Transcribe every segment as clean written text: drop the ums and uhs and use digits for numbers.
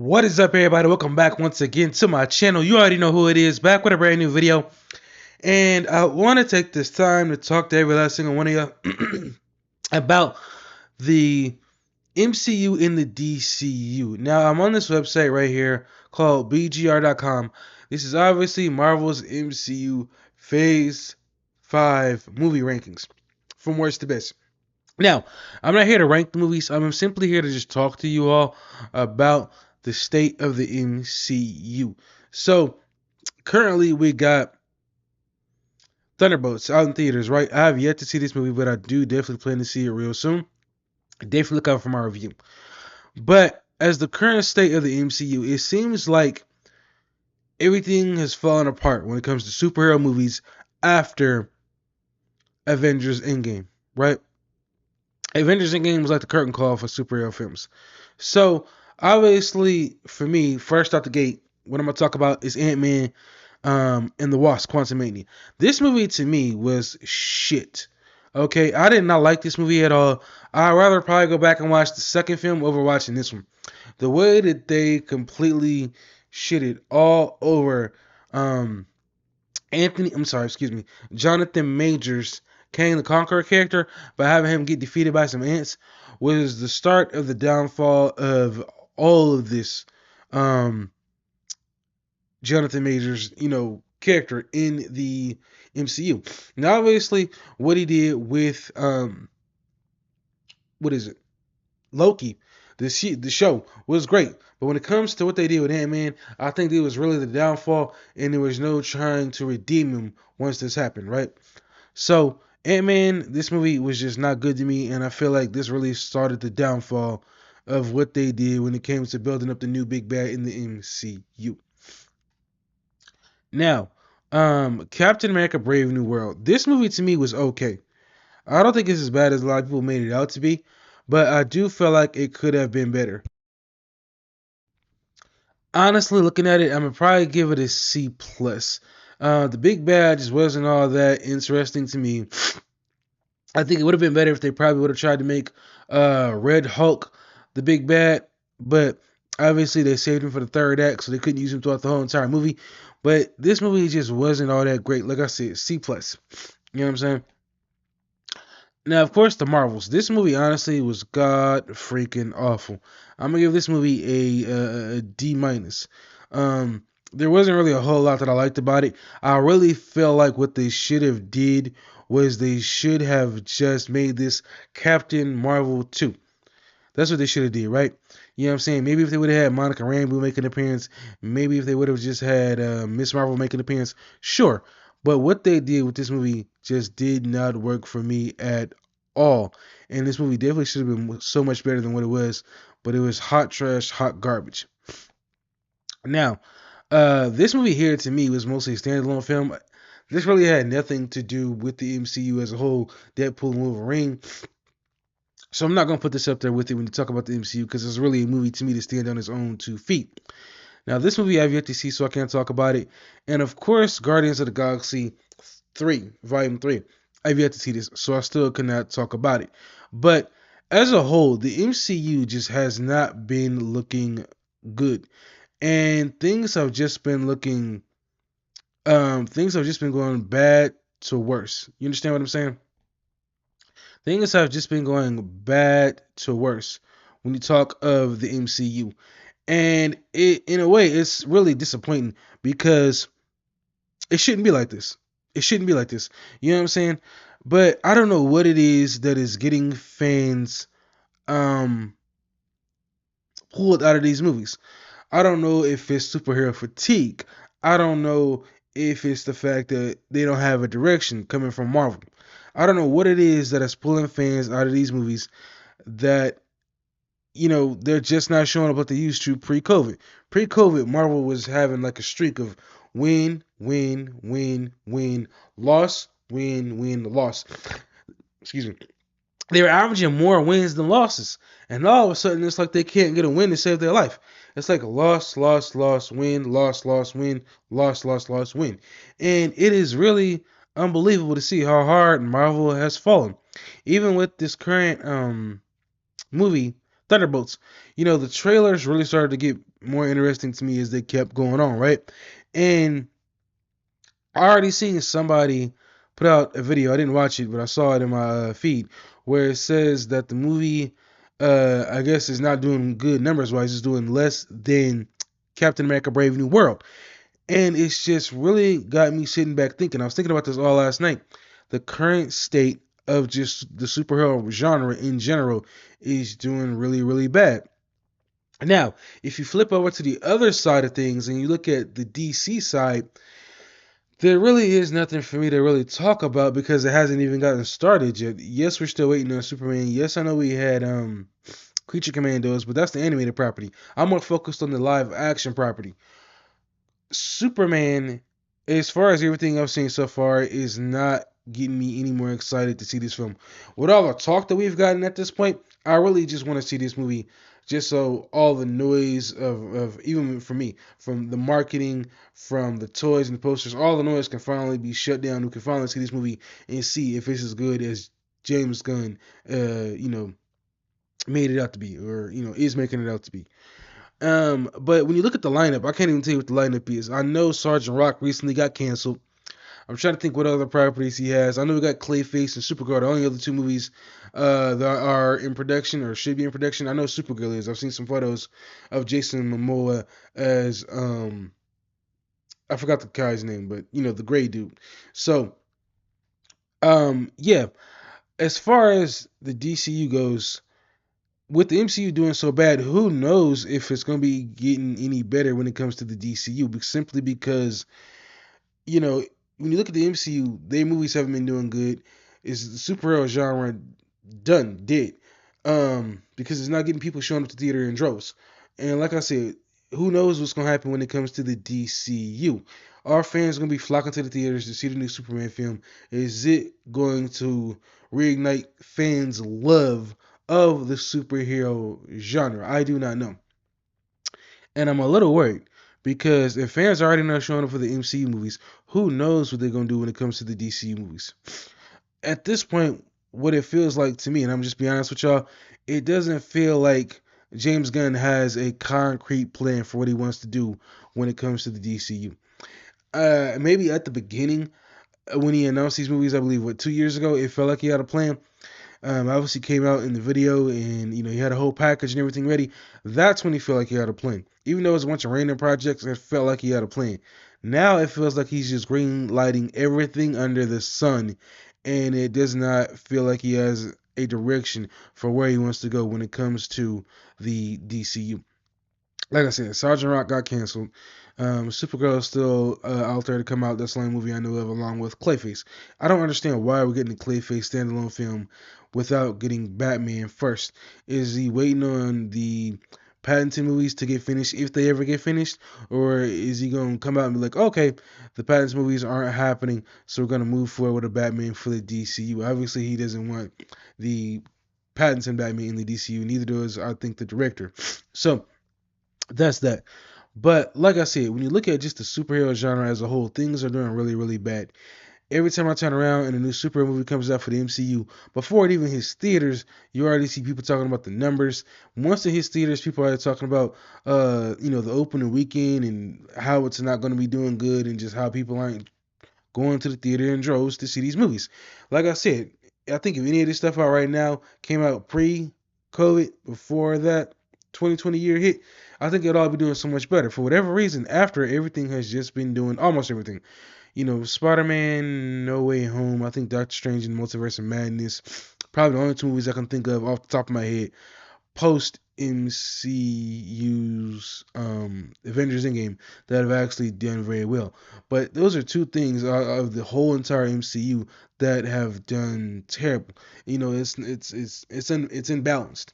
What is up, everybody? Welcome back once again to my channel. You already know who it is, back with a brand new video. And I want to take this time to talk to every last single one of you about the MCU and the DCU. Now, I'm on this website right here called BGR.com. This is obviously Marvel's MCU Phase 5 movie rankings from worst to best. Now, I'm not here to rank the movies. I'm simply here to just talk to you all about the state of the MCU. So, currently we got Thunderbolts out in theaters, right? I have yet to see this movie, but I do definitely plan to see it real soon. Definitely look out for my review. But as the current state of the MCU, it seems like everything has fallen apart when it comes to superhero movies after Avengers Endgame, right? Avengers Endgame was like the curtain call for superhero films. So, obviously, for me, first out the gate, what I'm going to talk about is Ant-Man and the Wasp: Quantumania. This movie, to me, was shit. Okay, I did not like this movie at all. I'd rather probably go back and watch the second film over watching this one. The way that they completely shitted all over Jonathan Majors, Kang the Conqueror character, by having him get defeated by some ants, was the start of the downfall of all of this Jonathan Majors, character in the MCU. Now, obviously, what he did with Loki, the show was great. But when it comes to what they did with Ant-Man, I think it was really the downfall, and there was no trying to redeem him once this happened, right? So, Ant-Man, this movie was just not good to me, and I feel like this really started the downfall of what they did when it came to building up the new big bad in the MCU. Now, Captain America: Brave New World. This movie to me was okay. I don't think it's as bad as a lot of people made it out to be, but I do feel like it could have been better. Honestly, looking at it, I'm gonna probably give it a C plus. The big bad just wasn't all that interesting to me. I think it would have been better if they probably would have tried to make Red Hulk the big bad, but obviously they saved him for the third act, so they couldn't use him throughout the whole entire movie. But this movie just wasn't all that great. Like I said, C plus. You know what I'm saying? Now, of course, the Marvels. This movie honestly was god freaking awful. I'm gonna give this movie a D minus. There wasn't really a whole lot that I liked about it. I really feel like what they should have did was they should have just made this Captain Marvel 2. That's what they should have did, right? You know what I'm saying? Maybe if they would have had Monica Rambeau make an appearance, maybe if they would have just had Miss Marvel make an appearance, sure. But what they did with this movie just did not work for me at all. And this movie definitely should have been so much better than what it was. But it was hot trash, hot garbage. Now, this movie here to me was mostly a standalone film. This really had nothing to do with the MCU as a whole. Deadpool and Wolverine. So I'm not gonna put this up there with it when you talk about the MCU because it's really a movie to me to stand on its own 2 feet. Now this movie I've yet to see, so I can't talk about it. And of course, Guardians of the Galaxy 3, Volume 3. I've yet to see this, so I still cannot talk about it. But as a whole, the MCU just has not been looking good, and things have just been going bad to worse. You understand what I'm saying? Things have just been going bad to worse when you talk of the MCU. And in a way, it's really disappointing because it shouldn't be like this. It shouldn't be like this. You know what I'm saying? But I don't know what it is that is getting fans um pulled out of these movies. I don't know if it's superhero fatigue. I don't know if it's the fact that they don't have a direction coming from Marvel. I don't know what it is that is pulling fans out of these movies that they're just not showing up what they used to pre-COVID. Pre-COVID, Marvel was having like a streak of win, win, win, win, loss, win, win, loss. Excuse me. They were averaging more wins than losses. And all of a sudden, it's like they can't get a win to save their life. It's like a loss, loss, loss, win, loss, loss, win, loss, loss, loss, win. And it is really unbelievable to see how hard Marvel has fallen. Even with this current movie, Thunderbolts. The trailers really started to get more interesting to me as they kept going on, right? And I already seen somebody put out a video. I didn't watch it, but I saw it in my feed where it says that the movie, I guess, is not doing good numbers wise. It's doing less than Captain America: Brave New World, and it's just really got me sitting back thinking. I was thinking about this all last night. The current state of just the superhero genre in general is doing really, really bad. Now, if you flip over to the other side of things and you look at the DC side, there really is nothing for me to really talk about because it hasn't even gotten started yet. Yes, we're still waiting on Superman. Yes, I know we had Creature Commandos, but that's the animated property. I'm more focused on the live action property. Superman, as far as everything I've seen so far, is not getting me any more excited to see this film. With all the talk that we've gotten at this point, I really just want to see this movie just so all the noise of even for me, from the marketing, from the toys and the posters, all the noise can finally be shut down. We can finally see this movie and see if it's as good as James Gunn, made it out to be, or is making it out to be. But when you look at the lineup, I can't even tell you what the lineup is. I know Sergeant Rock recently got canceled. I'm trying to think what other properties he has. I know we got Clayface and Supergirl, the only other two movies that are in production or should be in production. I know Supergirl is. I've seen some photos of Jason Momoa as I forgot the guy's name, but the gray dude. So yeah. As far as the DCU goes, with the MCU doing so bad, who knows if it's going to be getting any better when it comes to the DCU? Simply because, you know, when you look at the MCU, their movies haven't been doing good. Is the superhero genre dead? Because it's not getting people showing up to theater in droves. And like I said, who knows what's going to happen when it comes to the DCU? Are fans going to be flocking to the theaters to see the new Superman film? Is it going to reignite fans' love of the superhero genre? I do not know. And I'm a little worried because if fans are already not showing up for the MCU movies, who knows what they're going to do when it comes to the DCU movies? At this point, what it feels like to me, and I'm just be honest with y'all, it doesn't feel like James Gunn has a concrete plan for what he wants to do when it comes to the DCU. Maybe at the beginning, when he announced these movies, I believe, 2 years ago, it felt like he had a plan. Obviously came out in the video, and he had a whole package and everything ready. That's when he felt like he had a plan. Even though it was a bunch of random projects, it felt like he had a plan. Now it feels like he's just green lighting everything under the sun, and it does not feel like he has a direction for where he wants to go when it comes to the DCU. Like I said, Sergeant Rock got canceled. Supergirl is still out there to come out. That's the only movie I know of, along with Clayface. I don't understand why we're getting a Clayface standalone film without getting Batman first. Is he waiting on the Pattinson movies to get finished, if they ever get finished, or is he going to come out and be like, okay, the Pattinson movies aren't happening, so we're going to move forward with a Batman for the DCU? Obviously, he doesn't want the Pattinson Batman in the DCU. Neither does, I think, the director. So that's that. But like I said, when you look at just the superhero genre as a whole, things are doing really, really bad. Every time I turn around and a new superhero movie comes out for the MCU, before it even hits theaters, you already see people talking about the numbers. Once it hits theaters, people are talking about, the opening weekend and how it's not going to be doing good, and just how people aren't going to the theater in droves to see these movies. Like I said, I think if any of this stuff out right now came out pre-COVID, before that 2020 year hit, I think it'd all be doing so much better. For whatever reason, after, everything has just been doing almost everything. Spider-Man, No Way Home, I think Doctor Strange and Multiverse of Madness, probably the only two movies I can think of off the top of my head post MCU's Avengers Endgame that have actually done very well. But those are two things of the whole entire MCU that have done terrible. It's imbalanced.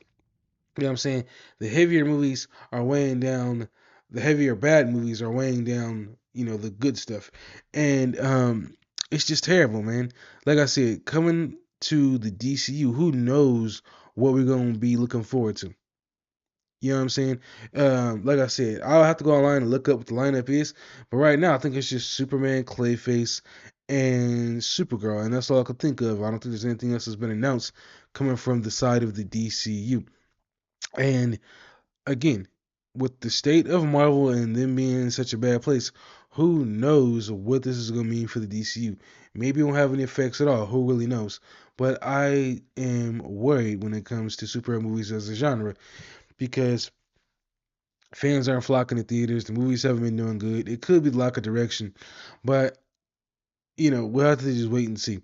You know what I'm saying? The heavier movies are weighing down. The heavier bad movies are weighing down. The good stuff, and it's just terrible, man. Like I said, coming to the DCU, who knows what we're gonna be looking forward to? You know what I'm saying? Like I said, I'll have to go online and look up what the lineup is. But right now, I think it's just Superman, Clayface, and Supergirl, and that's all I could think of. I don't think there's anything else that's been announced coming from the side of the DCU. And again, with the state of Marvel and them being in such a bad place, who knows what this is going to mean for the DCU? Maybe it won't have any effects at all. Who really knows? But I am worried when it comes to superhero movies as a genre because fans aren't flocking to theaters. The movies haven't been doing good. It could be lack of direction, but we'll have to just wait and see.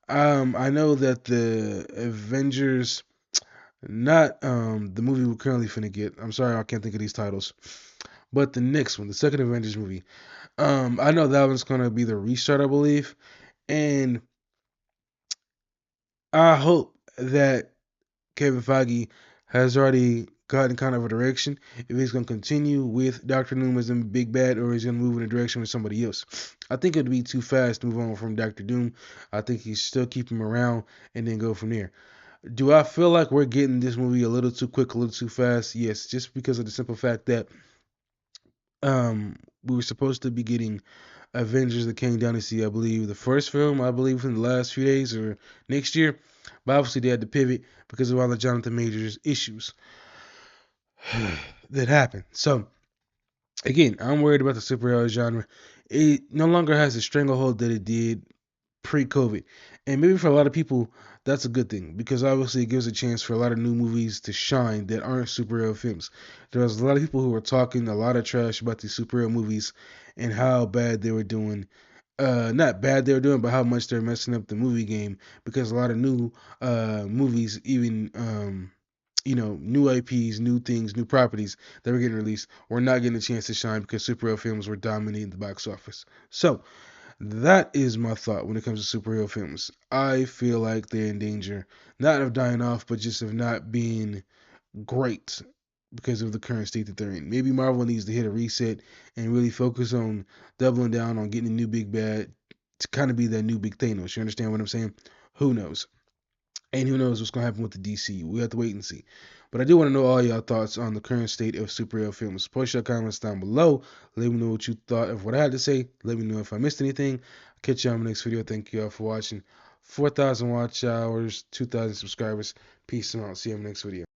I know that the Avengers, not the movie we're currently finna get. I'm sorry, I can't think of these titles. But the next one, the second Avengers movie, I know that one's gonna be the restart, I believe, and I hope that Kevin Feige has already gotten kind of a direction. If he's gonna continue with Doctor Doom as a big bad, or he's gonna move in a direction with somebody else. I think it'd be too fast to move on from Doctor Doom. I think he's still keep him around and then go from there. Do I feel like we're getting this movie a little too quick, a little too fast? Yes, just because of the simple fact that we were supposed to be getting Avengers that came down to see, I believe, the first film, I believe, in the last few days or next year. But obviously, they had to pivot because of all the Jonathan Majors issues that happened. So, again, I'm worried about the superhero genre. It no longer has the stranglehold that it did pre-COVID, and maybe for a lot of people, that's a good thing because obviously it gives a chance for a lot of new movies to shine that aren't superhero films. There's a lot of people who were talking a lot of trash about these superhero movies and how bad they were doing. Not bad they were doing, but how much they're messing up the movie game because a lot of new movies, even new IPs, new things, new properties that were getting released were not getting a chance to shine because superhero films were dominating the box office. So that is my thought when it comes to superhero films. I feel like they're in danger, not of dying off, but just of not being great because of the current state that they're in. Maybe Marvel needs to hit a reset and really focus on doubling down on getting a new big bad to kind of be that new big Thanos. You understand what I'm saying? Who knows? And who knows what's going to happen with the DC? We have to wait and see. But I do want to know all y'all thoughts on the current state of superhero films. Post your comments down below. Let me know what you thought of what I had to say. Let me know if I missed anything. I'll catch you on the next video. Thank you all for watching. 4,000 watch hours, 2,000 subscribers. Peace out. See you in the next video.